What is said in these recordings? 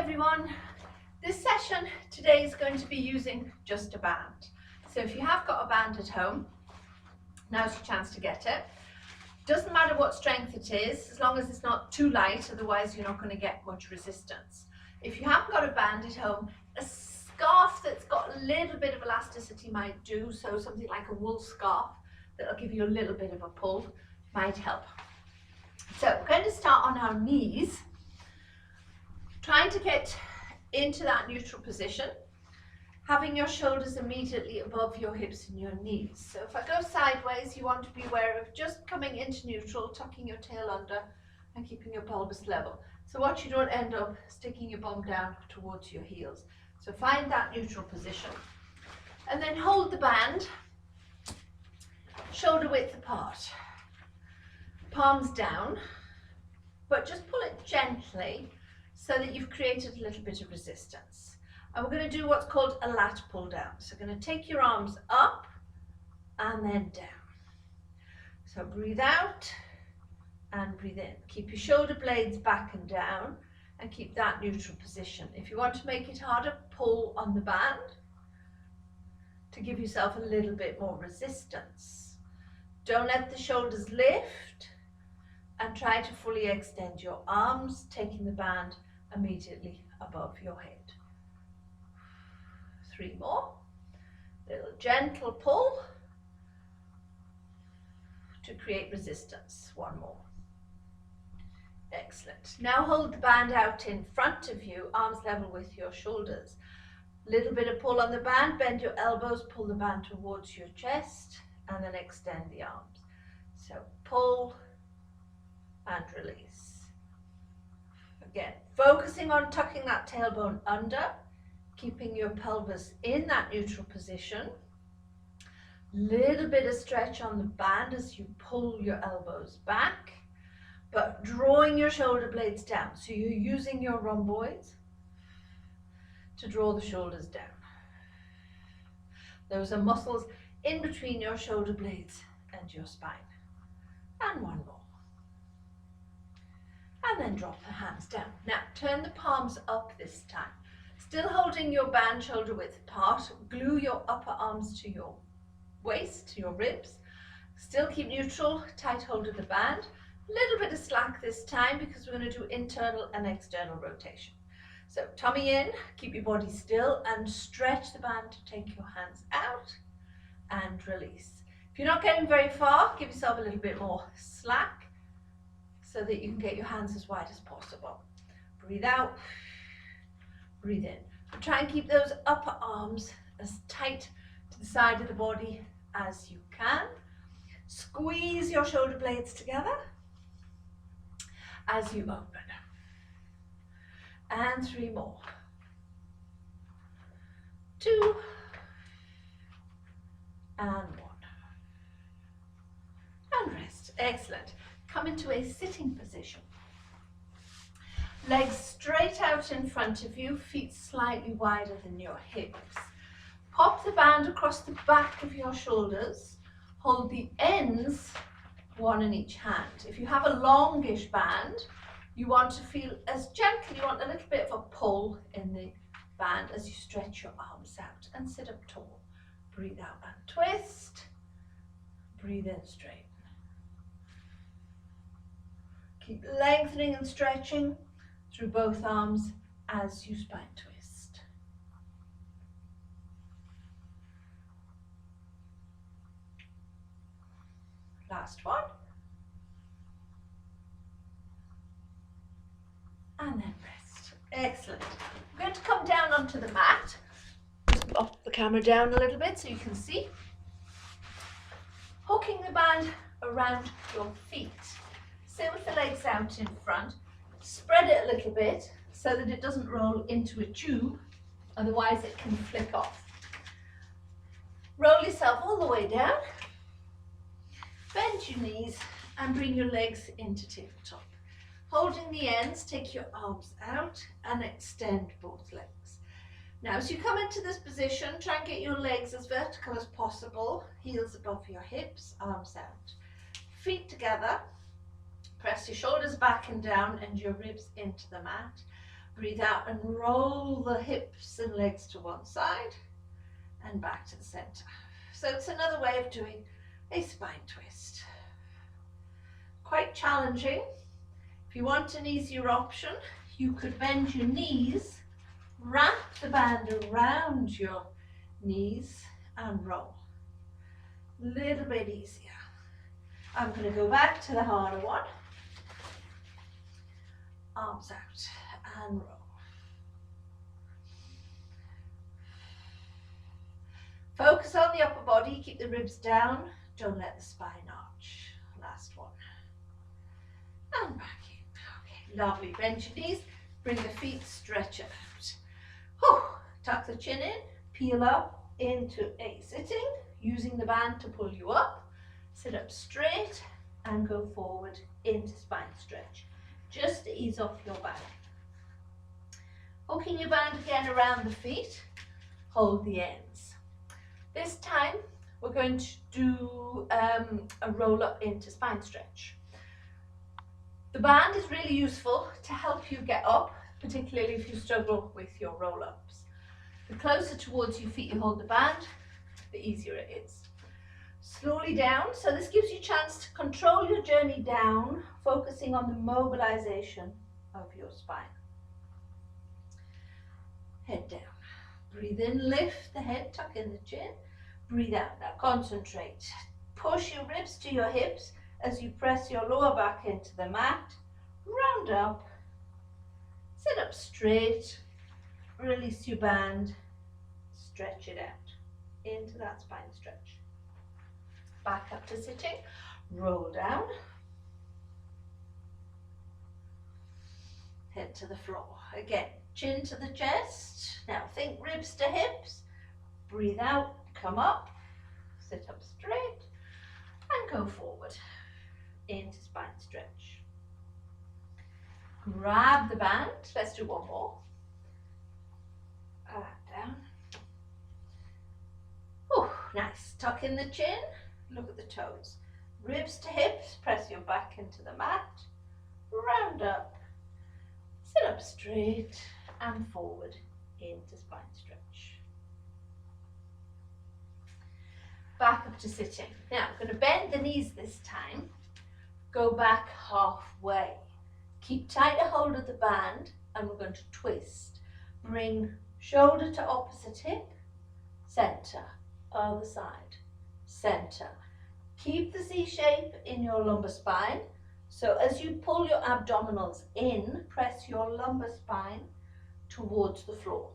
everyone. This session today is going to be using just a band. So if you have got a band at home, now's your chance to get it. Doesn't matter what strength it is, as long as it's not too light, otherwise you're not going to get much resistance. If you haven't got a band at home, a scarf that's got a little bit of elasticity might do, so something like a wool scarf that'll give you a little bit of a pull might help. So we're going to start on our knees, trying to get into that neutral position, having your shoulders immediately above your hips and your knees. So if I go sideways, you want to be aware of just coming into neutral, tucking your tail under and keeping your pelvis level. So watch you don't end up sticking your bum down towards your heels. So find that neutral position and then hold the band, shoulder width apart, palms down, but just pull it gently so that you've created a little bit of resistance. And we're going to do what's called a lat pull down. So we're going to take your arms up and then down. So breathe out and breathe in. Keep your shoulder blades back and down and keep that neutral position. If you want to make it harder, pull on the band to give yourself a little bit more resistance. Don't let the shoulders lift and try to fully extend your arms, taking the band immediately above your head. 3 more. Little gentle pull to create resistance. 1 more. Excellent. Now hold the band out in front of you, arms level with your shoulders. Little bit of pull on the band, bend your elbows, pull the band towards your chest, and then extend the arms. So pull and release. Again, focusing on tucking that tailbone under, keeping your pelvis in that neutral position. Little bit of stretch on the band as you pull your elbows back, but drawing your shoulder blades down. So you're using your rhomboids to draw the shoulders down. Those are muscles in between your shoulder blades and your spine. And 1 more. And then drop the hands down. Now turn the palms up this time. Still holding your band shoulder width apart. Glue your upper arms to your waist, to your ribs. Still keep neutral, tight hold of the band. A little bit of slack this time because we're going to do internal and external rotation. So tummy in, keep your body still and stretch the band to take your hands out and release. If you're not getting very far, give yourself a little bit more slack so that you can get your hands as wide as possible. Breathe out, breathe in. But try and keep those upper arms as tight to the side of the body as you can. Squeeze your shoulder blades together as you open. And 3 more. 2 and 1. And rest. Excellent. Come into a sitting position. Legs straight out in front of you, feet slightly wider than your hips. Pop the band across the back of your shoulders. Hold the ends, 1 in each hand. If you have a longish band, you want to feel as gentle, you want a little bit of a pull in the band as you stretch your arms out and sit up tall. Breathe out and twist. Breathe in, straighten. Keep lengthening and stretching through both arms as you spine twist. Last one. And then rest. Excellent. We're going to come down onto the mat. Just pop the camera down a little bit so you can see. Hooking the band around your feet. Sit with the legs out in front. Spread it a little bit so that it doesn't roll into a tube, otherwise it can flick off. Roll yourself all the way down. Bend your knees and bring your legs into tabletop. Holding the ends, take your arms out and extend both legs. Now as you come into this position, try and get your legs as vertical as possible, heels above your hips, arms out. Feet together. Press your shoulders back and down and your ribs into the mat. Breathe out and roll the hips and legs to one side and back to the center. So it's another way of doing a spine twist. Quite challenging. If you want an easier option, you could bend your knees, wrap the band around your knees and roll. A little bit easier. I'm going to go back to the harder one. Arms out and roll. Focus on the upper body, keep the ribs down, don't let the spine arch. Last one. And back in. Okay, lovely. Bend your knees, bring the feet, stretch it out. Whew. Tuck the chin in, peel up into a sitting, using the band to pull you up. Sit up straight and go forward into spine stretch, just to ease off your back. Hooking your band again around the feet, hold the ends. This time we're going to do a roll up into spine stretch. The band is really useful to help you get up, particularly if you struggle with your roll-ups. The closer towards your feet you hold the band, the easier it is. Slowly down, so this gives you a chance to control your journey down, focusing on the mobilization of your spine. Head down. Breathe in, lift the head, tuck in the chin. Breathe out. Now concentrate. Push your ribs to your hips as you press your lower back into the mat. Round up. Sit up straight. Release your band. Stretch it out into that spine stretch. Back up to sitting. Roll down. Head to the floor. Again, chin to the chest. Now think ribs to hips. Breathe out, come up, sit up straight and go forward into spine stretch. Grab the band. Let's do one more. Down. Oh, nice. Tuck in the chin. Look at the toes. Ribs to hips. Press your back into the mat. Round up. Sit up straight and forward into spine stretch. Back up to sitting. Now I'm going to bend the knees this time. Go back halfway. Keep tighter hold of the band and we're going to twist. Bring shoulder to opposite hip, center, other side, center. Keep the C shape in your lumbar spine. So as you pull your abdominals in, press your lumbar spine towards the floor.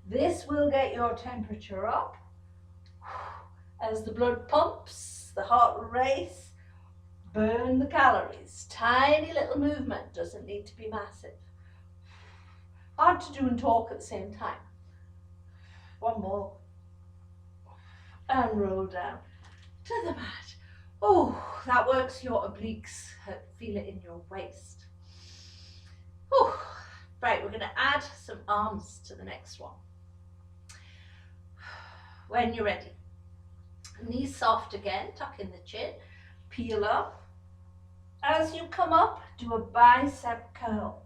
This will get your temperature up. As the blood pumps, the heart will race, burn the calories. Tiny little movement, doesn't need to be massive. Hard to do and talk at the same time. One more. And roll down to the mat. Oh, that works your obliques. Feel it in your waist. Oh, right, we're going to add some arms to the next one. When you're ready. Knees soft again, tuck in the chin, peel up. As you come up, do a bicep curl.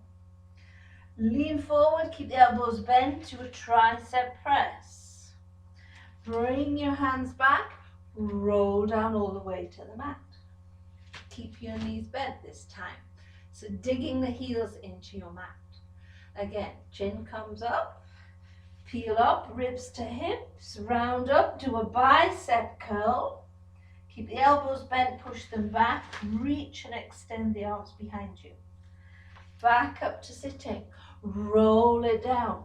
Lean forward, keep the elbows bent to a tricep press. Bring your hands back, roll down all the way to the mat. Keep your knees bent this time. So digging the heels into your mat. Again, chin comes up, peel up, ribs to hips, round up, do a bicep curl. Keep the elbows bent, push them back, reach and extend the arms behind you. Back up to sitting, roll it down.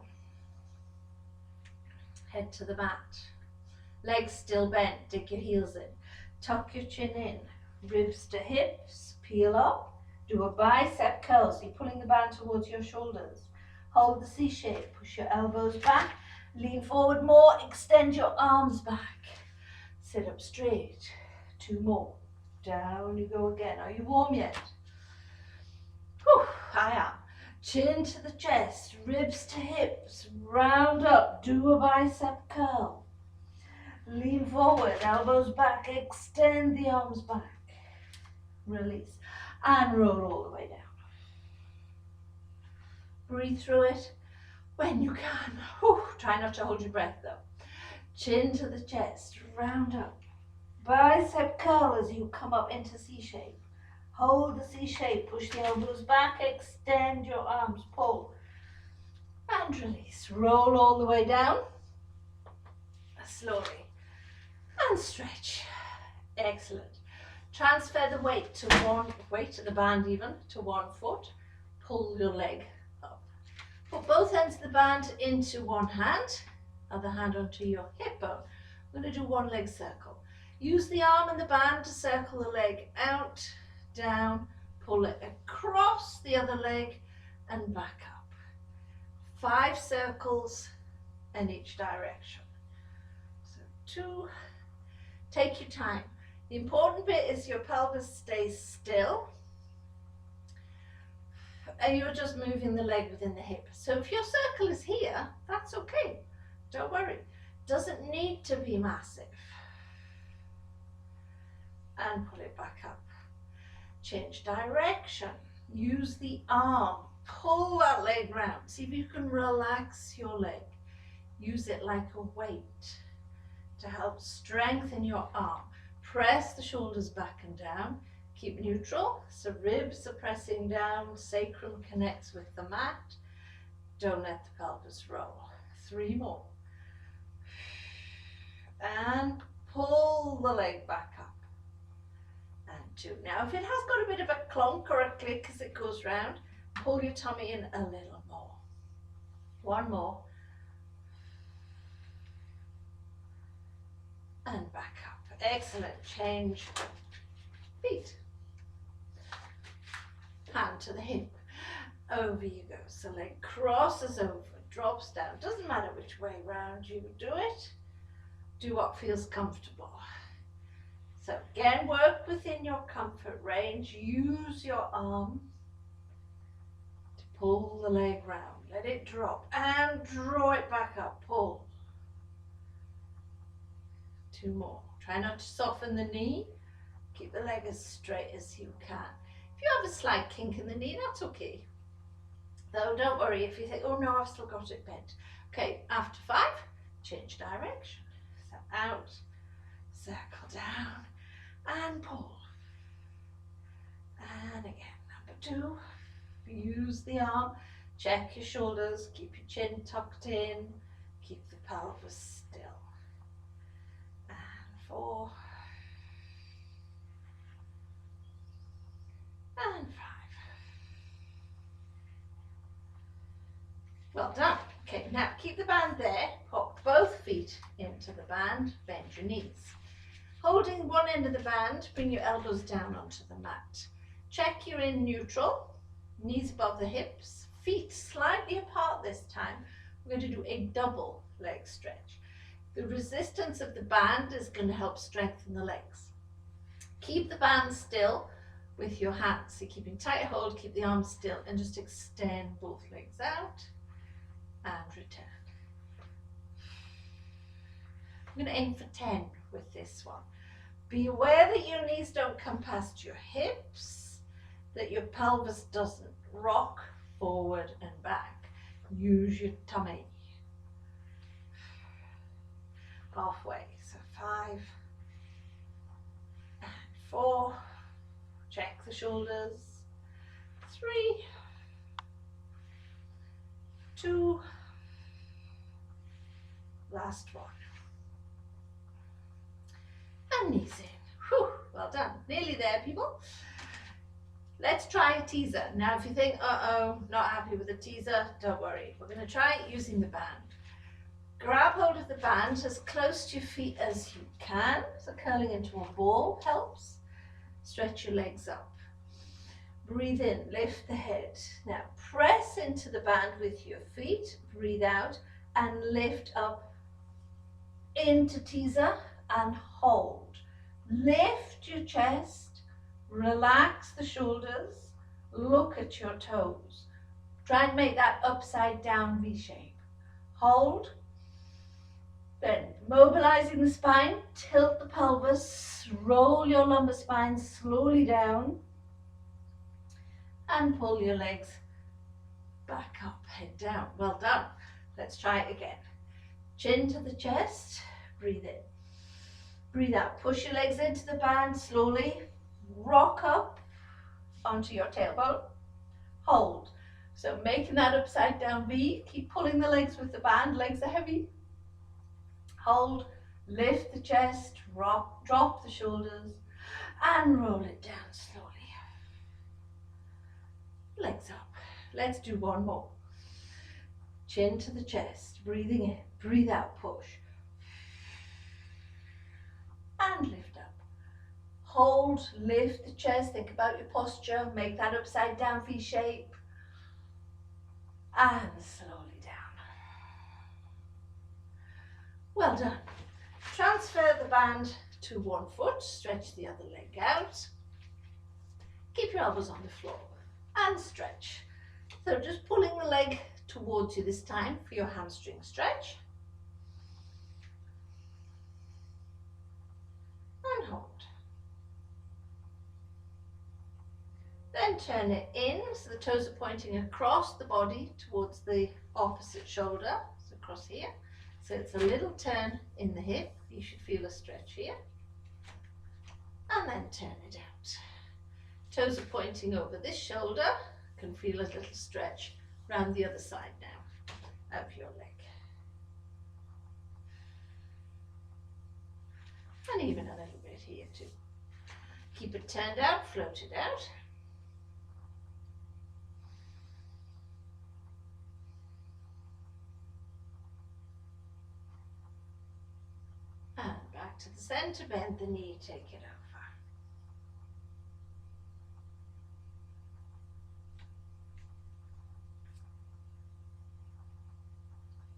Head to the mat. Legs still bent, dig your heels in. Tuck your chin in, ribs to hips, peel up, do a bicep curl. So you're pulling the band towards your shoulders. Hold the C shape, push your elbows back, lean forward more, extend your arms back. Sit up straight. Two more. Down you go again. Are you warm yet? Whew, I am. Chin to the chest, ribs to hips, round up, do a bicep curl. Lean forward, elbows back, extend the arms back. Release and roll all the way down. Breathe through it when you can. Whew. Try not to hold your breath though. Chin to the chest, round up. Bicep curl as you come up into C shape. Hold the C shape, push the elbows back, extend your arms, pull. And release. Roll all the way down. Slowly. And stretch. Excellent. Transfer the weight to the band even, to one foot. Pull your leg up. Put both ends of the band into one hand. Other hand onto your hip bone. I'm going to do one leg circle. Use the arm and the band to circle the leg out, down, pull it across the other leg and back up. 5 circles in each direction. So 2, take your time. The important bit is your pelvis stays still and you're just moving the leg within the hip. So if your circle is here, that's okay. Don't worry. Doesn't need to be massive. And pull it back up. Change direction. Use the arm. Pull that leg round. See if you can relax your leg. Use it like a weight to help strengthen your arm. Press the shoulders back and down. Keep neutral. So ribs are pressing down. Sacrum connects with the mat. Don't let the pelvis roll. 3 more. And pull the leg back up. And 2. Now if it has got a bit of a clunk or a click as it goes round, pull your tummy in a little more. 1 more. And back up. Excellent. Change feet. Hand to the hip. Over you go. So leg crosses over, drops down. Doesn't matter which way round you do it. Do what feels comfortable. So again, work within your comfort range. Use your arm to pull the leg round. Let it drop and draw it back up. Pull. 2 more. Try not to soften the knee. Keep the leg as straight as you can. If you have a slight kink in the knee, that's okay. Though don't worry if you think, oh no, I've still got it bent. Okay, after 5, change direction. So out, circle down, and pull. And again, number 2, use the arm, check your shoulders, keep your chin tucked in, keep the pelvis still. And 4, and 5. Well done. Okay, now keep the band there, pop both feet into the band, bend your knees. Holding one end of the band, bring your elbows down onto the mat. Check you're in neutral, knees above the hips, feet slightly apart this time. We're going to do a double leg stretch. The resistance of the band is going to help strengthen the legs. Keep the band still with your hands. So keeping tight hold, keep the arms still and just extend both legs out and return. I'm going to aim for 10 with this one. Be aware that your knees don't come past your hips, that your pelvis doesn't rock forward and back. Use your tummy. Halfway, so 5 and 4. Check the shoulders. 3, 2, last one. And knees in. Whew, well done. Nearly there, people. Let's try a teaser. Now, if you think, uh-oh, not happy with the teaser, don't worry. We're going to try it using the band. Grab hold of the band as close to your feet as you can. So curling into a ball helps. Stretch your legs up. Breathe in, lift the head. Now press into the band with your feet. Breathe out and lift up into teaser and hold. Lift your chest, relax the shoulders, look at your toes. Try and make that upside down V shape. Hold. Then mobilizing the spine, tilt the pelvis, roll your lumbar spine slowly down and pull your legs back up, head down. Well done. Let's try it again. Chin to the chest, breathe in. Breathe out. Push your legs into the band slowly. Rock up onto your tailbone. Hold. So making that upside down V. Keep pulling the legs with the band. Legs are heavy. Hold. Lift the chest. Rock. Drop the shoulders. And roll it down slowly. Legs up. Let's do one more. Chin to the chest. Breathing in. Breathe out. Push. And lift up. Hold, lift the chest, think about your posture, make that upside down V shape, and slowly down. Well done. Transfer the band to one foot, stretch the other leg out. Keep your elbows on the floor and stretch. So just pulling the leg towards you this time for your hamstring stretch. And hold. Then turn it in, so the toes are pointing across the body towards the opposite shoulder, so across here. So it's a little turn in the hip, you should feel a stretch here. And then turn it out. Toes are pointing over this shoulder, can feel a little stretch around the other side now of your leg. And even a little bit here too. Keep it turned out, float it out. And back to the center, bend the knee, take it over.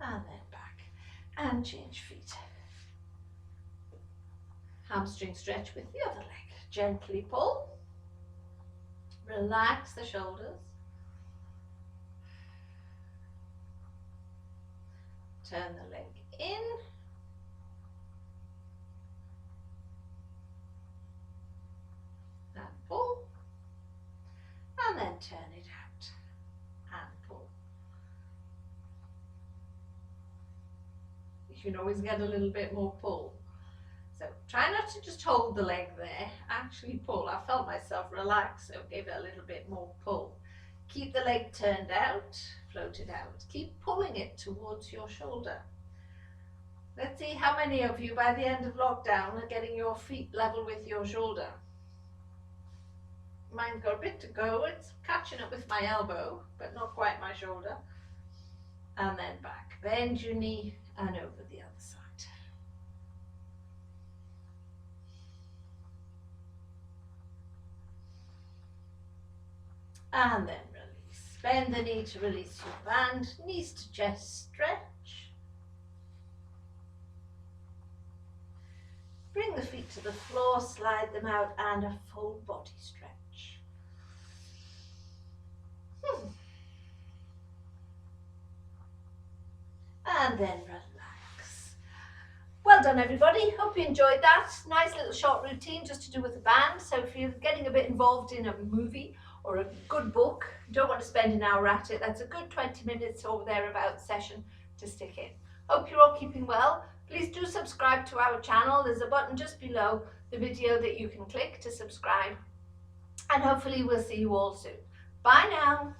And then back. And change feet. Hamstring stretch with the other leg. Gently pull. Relax the shoulders. Turn the leg in. And pull. And then turn it out. And pull. You can always get a little bit more pull. So try not to just hold the leg there, actually pull. I felt myself relax, so give it a little bit more pull. Keep the leg turned out, float it out. Keep pulling it towards your shoulder. Let's see how many of you by the end of lockdown are getting your feet level with your shoulder. Mine's got a bit to go, it's catching up with my elbow, but not quite my shoulder. And then back, bend your knee and over the other side. And then release. Bend the knee to release your band. Knees to chest stretch. Bring the feet to the floor, slide them out, and a full body stretch. And then relax. Well done, everybody. Hope you enjoyed that. Nice little short routine just to do with the band. So if you're getting a bit involved in a movie or a good book, you don't want to spend an hour at it, that's a good 20 minutes or thereabouts session to stick in. Hope you're all keeping well. Please do subscribe to our channel. There's a button just below the video that you can click to subscribe. And hopefully we'll see you all soon. Bye now.